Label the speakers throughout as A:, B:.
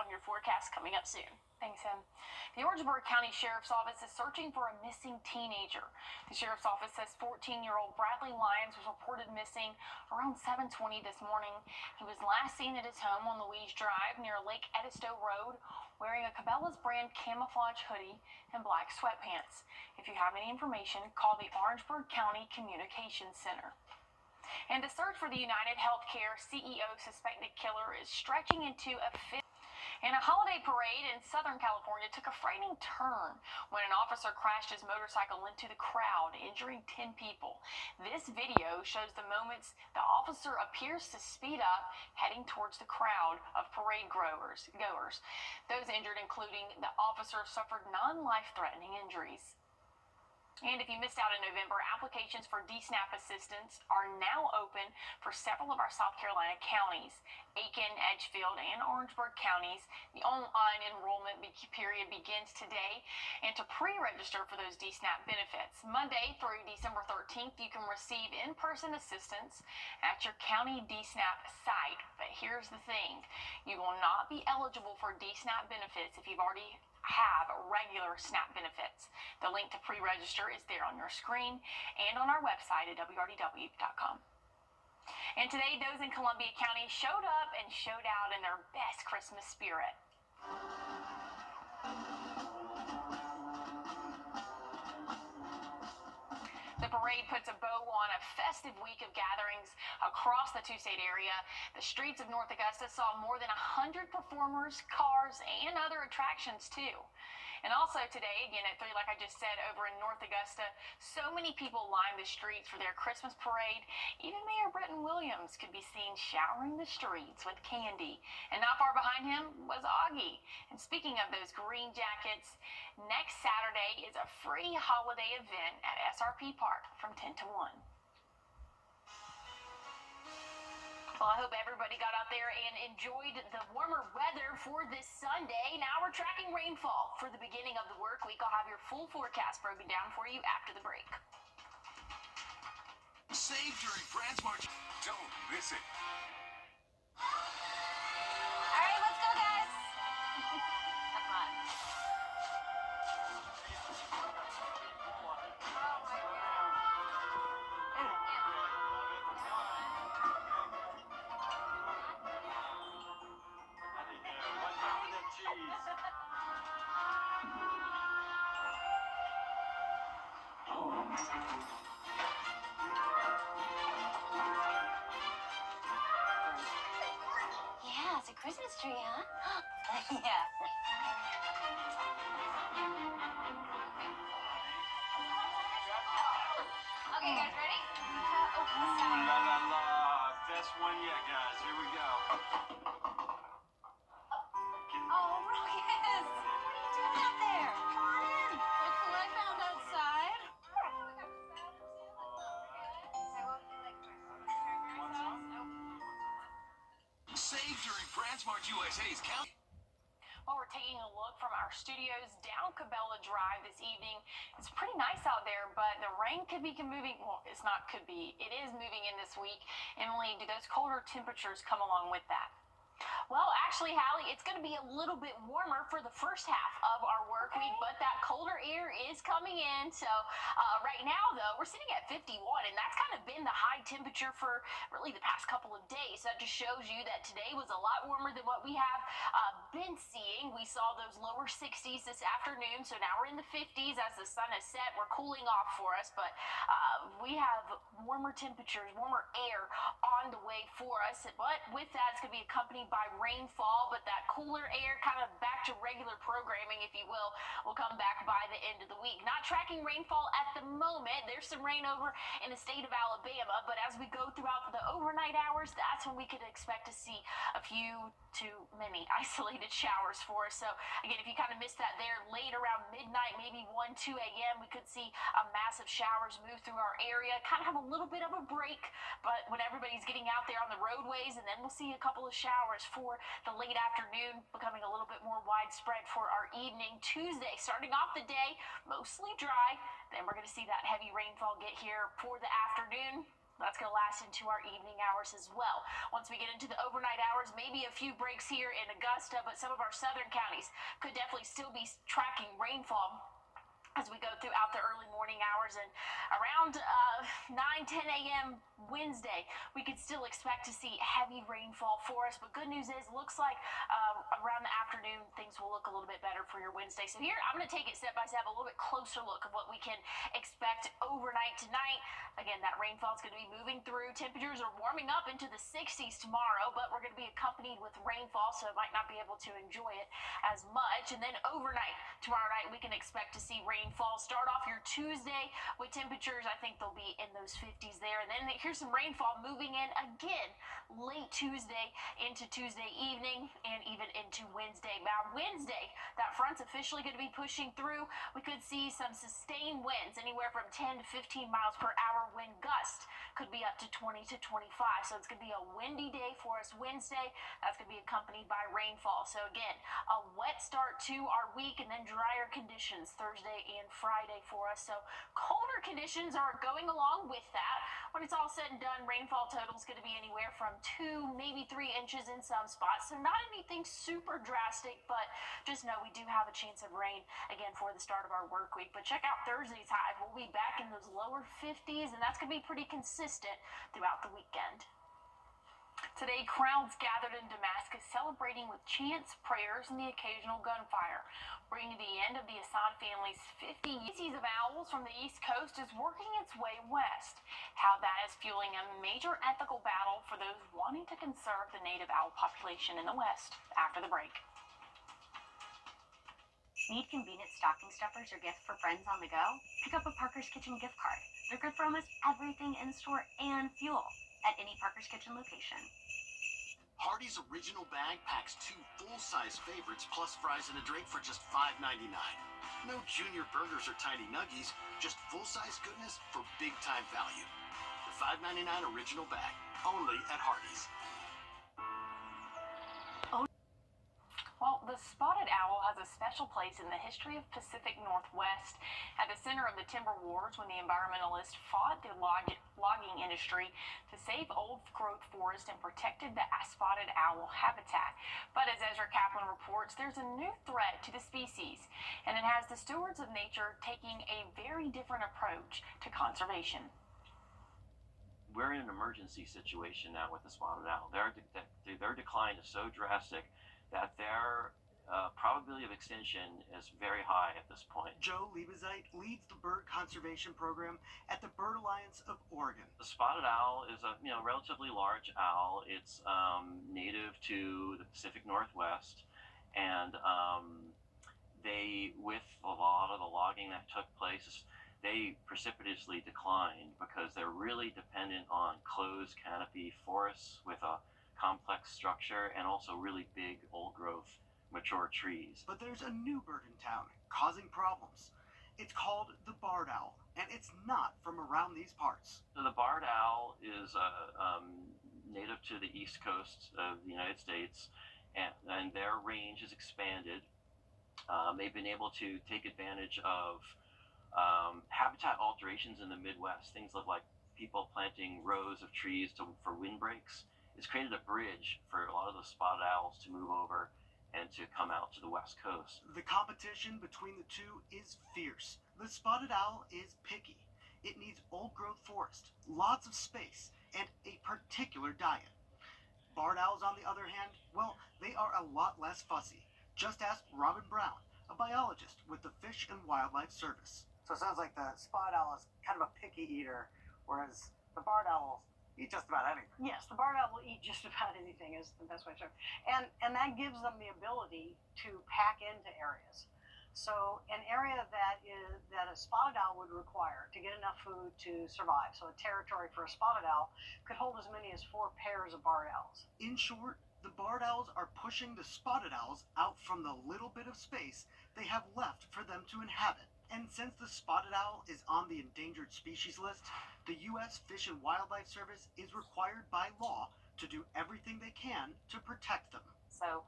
A: on your forecast coming up soon. Thanks, Em. The Wrdw County Sheriff's Office is searching for a missing teenager. The Sheriff's Office says 14-year-old Bradley Lyons was reported missing around 7:20 this morning. He was last seen at his home on Louise Drive near Lake Edisto Road wearing a Cabela's brand camouflage hoodie and black sweatpants. If you have any information, call the Wrdw County Communications Center. And the search for the United Healthcare CEO suspected killer is stretching into a fifth. And a holiday parade in Southern California took a frightening turn when an officer crashed his motorcycle into the crowd, injuring 10 people. This video shows the moments the officer appears to speed up, heading towards the crowd of parade goers. Those injured, including the officer, suffered non-life-threatening injuries. And if you missed out in November, applications for DSNAP assistance are now open for several of our South Carolina counties, Aiken, Edgefield, and Orangeburg counties. The online enrollment period begins today. And to pre-register for those DSNAP benefits, Monday through December 13th, you can receive in-person assistance at your county DSNAP site. But here's the thing, you will not be eligible for DSNAP benefits if you've already have regular SNAP benefits. The link to pre-register is there on your screen and on our website at wrdw.com. And today, those in Columbia County showed up and showed out in their best Christmas spirit. The parade puts a bow on a festive week of gatherings across the two-state area. The streets of North Augusta saw more than 100 performers, cars, and other attractions, too. And also today, again at 3, like I just said, over in North Augusta, so many people lined the streets for their Christmas parade. Even Mayor Britton Williams could be seen showering the streets with candy. And not far behind him was Augie. And speaking of those green jackets, next Saturday is a free holiday event at SRP Park from 10 to 1. Well, I hope everybody got out there and enjoyed the warmer weather for this Sunday. Now we're tracking rainfall for the beginning of the work week. I'll have your full forecast broken down for you after the break.
B: Save during France March. Don't miss it.
C: All right, let's go, guys. Come on. Yeah, it's a Christmas tree, huh? Yeah. Okay, guys, ready? Open the sound.
D: La la la, best one yet, guys. Here we go.
C: Oh, Rockus! What are you doing out there? Come on in. Look who I found outside.
B: Save during France March USA's county.
A: Well, we're taking a look from our studios down Cabela Drive this evening. It's pretty nice out there, but the rain could be moving. Well, it's not could be. It is moving in this week. Emily, do those colder temperatures come along with that? Well, actually, Hallie, it's going to be a little bit warmer for the first half of our work week, but that colder air is coming in. So right now, though, we're sitting at 51, and that's kind of been the high temperature for really the past couple of days. So that just shows you that today was a lot warmer than what we have been seeing. We saw those lower 60s this afternoon, so now we're in the 50s as the sun has set. We're cooling off for us, but we have warmer temperatures, warmer air on the way for us. But with that, it's going to be accompanied by rainfall, but that cooler air kind of back to regular programming, if you will come back by the end of the week. Not tracking rainfall at the moment. There's some rain over in the state of Alabama, but as we go throughout the overnight hours, that's when we could expect to see a few to many isolated showers for us. So again, if you kind of missed that there late around midnight, maybe 1, 2 a.m., we could see massive showers move through our area, kind of have a little bit of a break, but when everybody's getting out there on the roadways, and then we'll see a couple of showers for the late afternoon, becoming a little bit more widespread for our evening. Tuesday, starting off the day, mostly dry. Then we're going to see that heavy rainfall get here for the afternoon. That's going to last into our evening hours as well. Once we get into the overnight hours, maybe a few breaks here in Augusta, but some of our southern counties could definitely still be tracking rainfall as we go throughout the early morning hours. And around 9, 10 a.m. Wednesday, we could still expect to see heavy rainfall for us. But good news is, looks like around the afternoon, things will look a little bit better for your Wednesday. So here, I'm going to take it step by step, a little bit closer look of what we can expect overnight tonight. Again, that rainfall is going to be moving through. Temperatures are warming up into the 60s tomorrow, but we're going to be accompanied with rainfall, so it might not be able to enjoy it as much. And then overnight, tomorrow night, we can expect to see rainfall. Start off your Tuesday with temperatures, I think they'll be in those 50s there. And then here's some rainfall moving in again late Tuesday into Tuesday evening and even into Wednesday. Now, Wednesday, that front's officially going to be pushing through. We could see some sustained winds, anywhere from 10 to 15 miles per hour. Wind gust could be up to 20 to 25. So it's going to be a windy day for us Wednesday. That's going to be accompanied by rainfall. So again, a wet start to our week and then drier conditions Thursday and Friday for us. So colder conditions are going along with that. When it's all said and done, rainfall total is going to be anywhere from 2, maybe 3 inches in some spots. So not anything super drastic, but just know we do have a chance of rain again for the start of our work week. But check out Thursday's high. We'll be back in those lower 50s, and that's going to be pretty consistent throughout the weekend. Today, crowds gathered in Damascus celebrating with chants, prayers, and the occasional gunfire, bringing the end of the Assad family's 50 species of owls from the East Coast is working its way west. How that is fueling a major ethical battle for those wanting to conserve the native owl population in the West after the break.
E: Need convenient stocking stuffers or gifts for friends on the go? Pick up a Parker's Kitchen gift card. They're good for almost everything in store and fuel at any Parker's Kitchen location.
B: Hardee's original bag packs 2 full-size favorites plus fries and a drink for just $5.99. No junior burgers or tiny nuggies, just full-size goodness for big-time value. The $5.99 original bag, only at Hardee's.
A: Well, the spotted owl has a special place in the history of Pacific Northwest. At the center of the timber wars when the environmentalists fought the logging industry to save old-growth forest and protected the spotted owl habitat. But as Ezra Kaplan reports, there's a new threat to the species, and it has the stewards of nature taking a very different approach to conservation.
F: We're in an emergency situation now with the spotted owl. Their decline is so drastic that their probability of extinction is very high at this point.
G: Joe Liebezeit leads the bird conservation program at the Bird Alliance of Oregon.
F: The spotted owl is a relatively large owl. It's native to the Pacific Northwest, and they, with a lot of the logging that took place, they precipitously declined because they're really dependent on closed canopy forests with a complex structure and also really big old growth mature trees.
G: But there's a new bird in town causing problems. It's called the barred owl, and it's not from around these parts.
F: So the barred owl is native to the east coast of the United States, and their range is expanded. They've been able to take advantage of habitat alterations in the Midwest, things like people planting rows of trees for windbreaks. It's created a bridge for a lot of the spotted owls to move over and to come out to the West Coast.
G: The competition between the two is fierce. The spotted owl is picky. It needs old-growth forest, lots of space, and a particular diet. Barred owls, on the other hand, well, they are a lot less fussy. Just ask Robin Brown, a biologist with the Fish and Wildlife Service.
H: So it sounds like the spotted owl is kind of a picky eater, whereas the barred owl eat just about anything.
I: Yes, the barred owl will eat just about anything is the best way to say it. And that gives them the ability to pack into areas. So an area that a spotted owl would require to get enough food to survive, so a territory for a spotted owl could hold as many as 4 pairs of barred owls.
G: In short, the barred owls are pushing the spotted owls out from the little bit of space they have left for them to inhabit. And since the spotted owl is on the endangered species list, the U.S. Fish and Wildlife Service is required by law to do everything they can to protect them.
J: So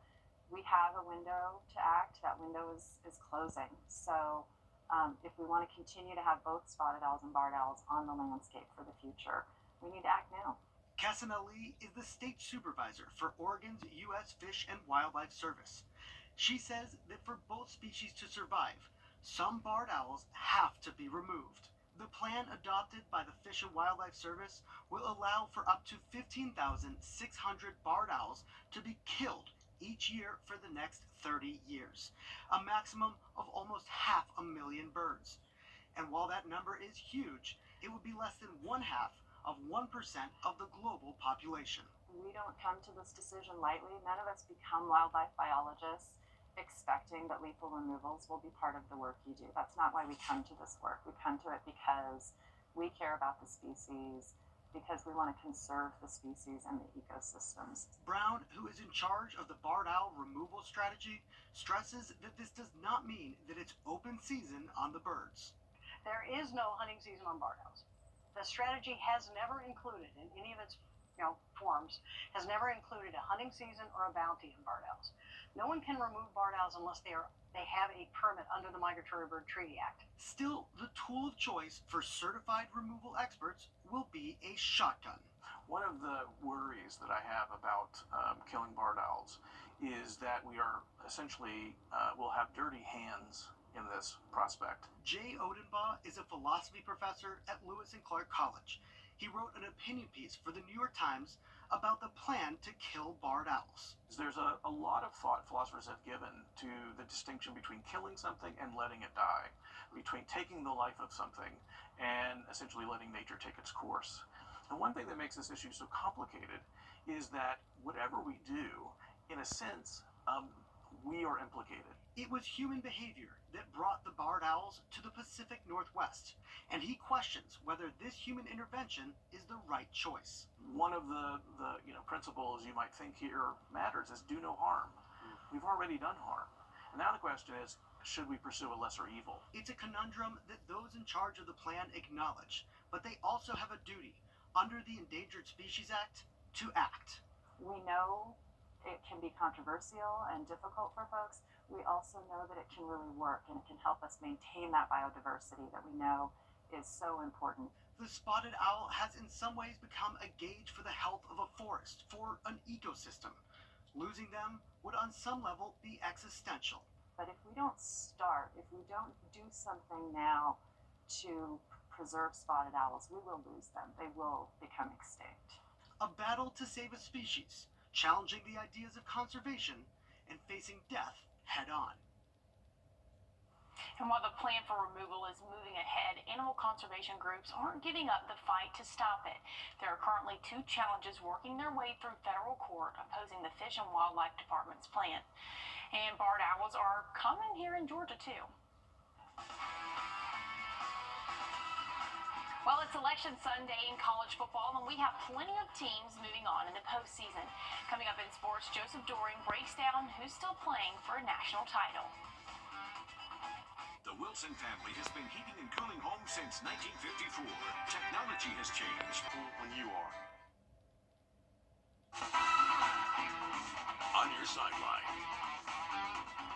J: we have a window to act. That window is closing. So if we want to continue to have both spotted owls and barred owls on the landscape for the future, we need to act now.
G: Casanelli is the state supervisor for Oregon's U.S. Fish and Wildlife Service. She says that for both species to survive, some barred owls have to be removed. The plan adopted by the Fish and Wildlife Service will allow for up to 15,600 barred owls to be killed each year for the next 30 years, a maximum of almost 500,000 birds. And while that number is huge, it would be less than 1/2 of 1% of the global population.
J: We don't come to this decision lightly. None of us become wildlife biologists expecting that lethal removals will be part of the work you do. That's not why we come to this work. We come to it because we care about the species, because we want to conserve the species and the ecosystems.
G: Brown, who is in charge of the barred owl removal strategy, stresses that this does not mean that it's open season on the birds.
I: There is no hunting season on barred owls. The strategy has never included, in any of its forms, has never included a hunting season or a bounty in barred owls. No one can remove barred owls unless they have a permit under the Migratory Bird Treaty Act.
G: Still, the tool of choice for certified removal experts will be a shotgun.
K: One of the worries that I have about killing barred owls is that we are essentially will have dirty hands in this prospect.
G: Jay Odenbaugh is a philosophy professor at Lewis and Clark College. He wrote an opinion piece for the New York Times about the plan to kill barred owls.
K: There's a lot of thought philosophers have given to the distinction between killing something and letting it die, between taking the life of something and essentially letting nature take its course. And one thing that makes this issue so complicated is that whatever we do, in a sense, we are implicated.
G: It was human behavior that brought the barred owls to the Pacific Northwest, and he questions whether this human intervention is the right choice.
K: One of the principles you might think here matters is do no harm. We've already done harm. And now the question is, should we pursue a lesser evil?
G: It's a conundrum that those in charge of the plan acknowledge, but they also have a duty, under the Endangered Species Act, to act.
J: We know it can be controversial and difficult for folks. We also know that it can really work and it can help us maintain that biodiversity that we know is so important.
G: The spotted owl has in some ways become a gauge for the health of a forest, for an ecosystem. Losing them would on some level be existential.
J: But if we don't start, if we don't do something now to preserve spotted owls, we will lose them. They will become extinct.
G: A battle to save a species, challenging the ideas of conservation and facing death head on.
A: And while the plan for removal is moving ahead, animal conservation groups aren't giving up the fight to stop it. There are currently 2 challenges working their way through federal court opposing the Fish and Wildlife Department's plan. And barred owls are common here in Georgia, too. Well, it's Election Sunday in college football, and we have plenty of teams moving on in the postseason. Coming up in sports, Joseph Doring breaks down who's still playing for a national title.
L: The Wilson family has been heating and cooling homes since 1954. Technology has changed.
B: When you are
L: On your sideline.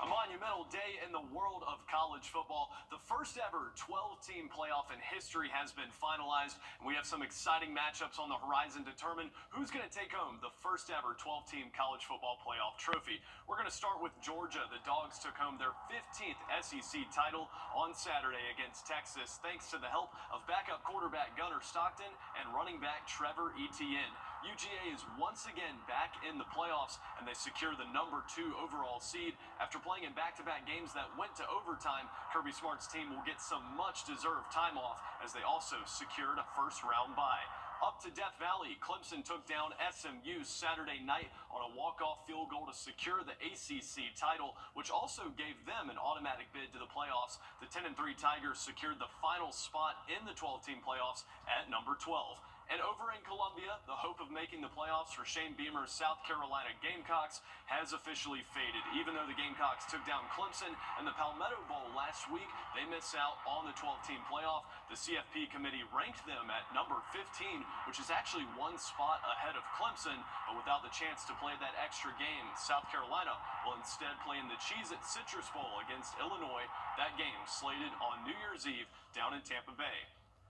D: A monumental day in the world of college football. The first ever 12-team playoff in history has been finalized, and we have some exciting matchups on the horizon to determine who's going to take home the first ever 12-team college football playoff trophy. We're going to start with Georgia. The Dogs took home their 15th SEC title on Saturday against Texas, thanks to the help of backup quarterback Gunnar Stockton and running back Trevor Etienne. UGA is once again back in the playoffs, and they secure the number 2 overall seed. After playing in back-to-back games that went to overtime, Kirby Smart's team will get some much-deserved time off as they also secured a first-round bye. Up to Death Valley, Clemson took down SMU Saturday night on a walk-off field goal to secure the ACC title, which also gave them an automatic bid to the playoffs. The 10-3 Tigers secured the final spot in the 12-team playoffs at number 12. And over in Columbia, the hope of making the playoffs for Shane Beamer's South Carolina Gamecocks has officially faded. Even though the Gamecocks took down Clemson in the Palmetto Bowl last week, they miss out on the 12-team playoff. The CFP committee ranked them at number 15, which is actually 1 spot ahead of Clemson, but without the chance to play that extra game, South Carolina will instead play in the Cheez-It Citrus Bowl against Illinois. That game slated on New Year's Eve down in Tampa Bay.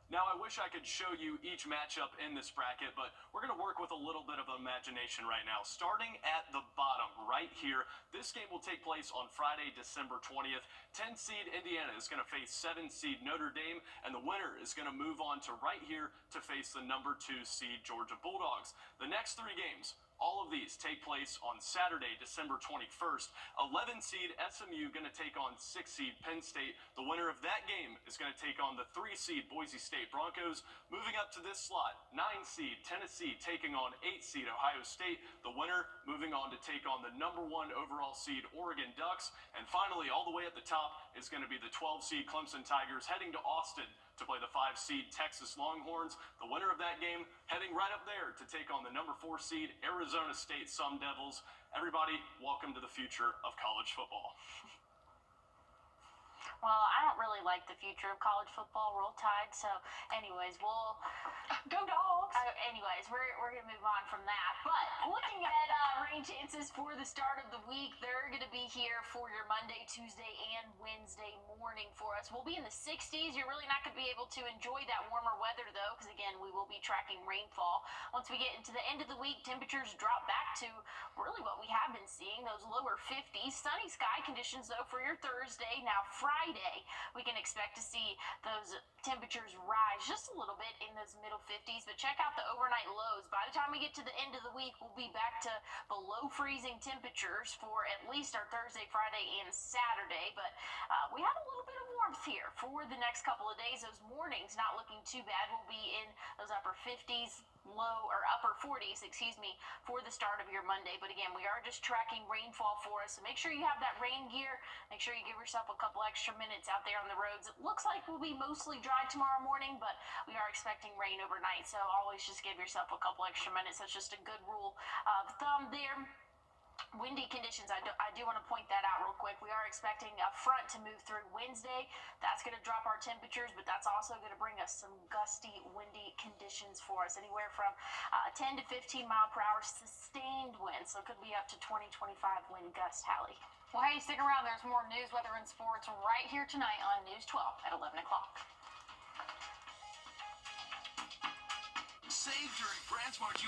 D: Now, I wish I could show you each matchup in this bracket, but we're going to work with a little bit of imagination right now. Starting at the bottom right here, this game will take place on Friday, December 20th. 10 seed Indiana is going to face 7 seed Notre Dame, and the winner is going to move on to right here to face the number 2 seed Georgia Bulldogs. The next 3 games, all of these take place on Saturday, December 21st. 11 seed SMU going to take on 6 seed Penn State. The winner of that game is going to take on the 3 seed Boise State Broncos. Moving up to this slot, 9 seed Tennessee taking on 8 seed Ohio State. The winner moving on to take on the number 1 overall seed Oregon Ducks. And finally, all the way at the top is going to be the 12 seed Clemson Tigers heading to Austin to play the 5 seed Texas Longhorns. The winner of that game heading right up there to take on the number 4 seed Arizona State Sun Devils. Everybody, welcome to the future of college football.
A: Well, I don't really like the future of college football. Roll Tide. So, anyways, we'll
C: Go Dogs!
A: anyways, we're gonna move on from that. But looking at rain chances for the start of the week, they're gonna be here for your Monday, Tuesday, and Wednesday morning for us. We'll be in the 60s. You're really not gonna be able to enjoy that warmer weather though, because again, we will be tracking rainfall. Once we get into the end of the week, temperatures drop back to really what we have been seeing, those lower 50s. Sunny sky conditions though for your Thursday. Now Friday, we can expect to see those temperatures rise just a little bit in those middle 50s, but check out the overnight lows. By the time we get to the end of the week, we'll be back to below freezing temperatures for at least our Thursday, Friday, and Saturday, but we have a little bit of warmth here for the next couple of days. Those mornings not looking too bad. We'll be in those upper 50s, upper 40s, for the start of your Monday. But again, we are just tracking rainfall for us, so make sure you have that rain gear. Make sure you give yourself a couple extra minutes out there on the roads. It looks like we'll be mostly dry tomorrow morning, but we are expecting rain overnight, so always just give yourself a couple extra minutes. That's just a good rule of thumb there. Windy conditions, I do want to point that out real quick. We are expecting a front to move through Wednesday. That's going to drop our temperatures, but that's also going to bring us some gusty, windy conditions for us, anywhere from 10 to 15 mile per hour sustained winds. So it could be up to 20, 25 wind gusts, Hallie.
C: Well, hey, stick around. There's more news, weather, and sports right here tonight on News 12 at 11 o'clock.
L: Save during BrandsMart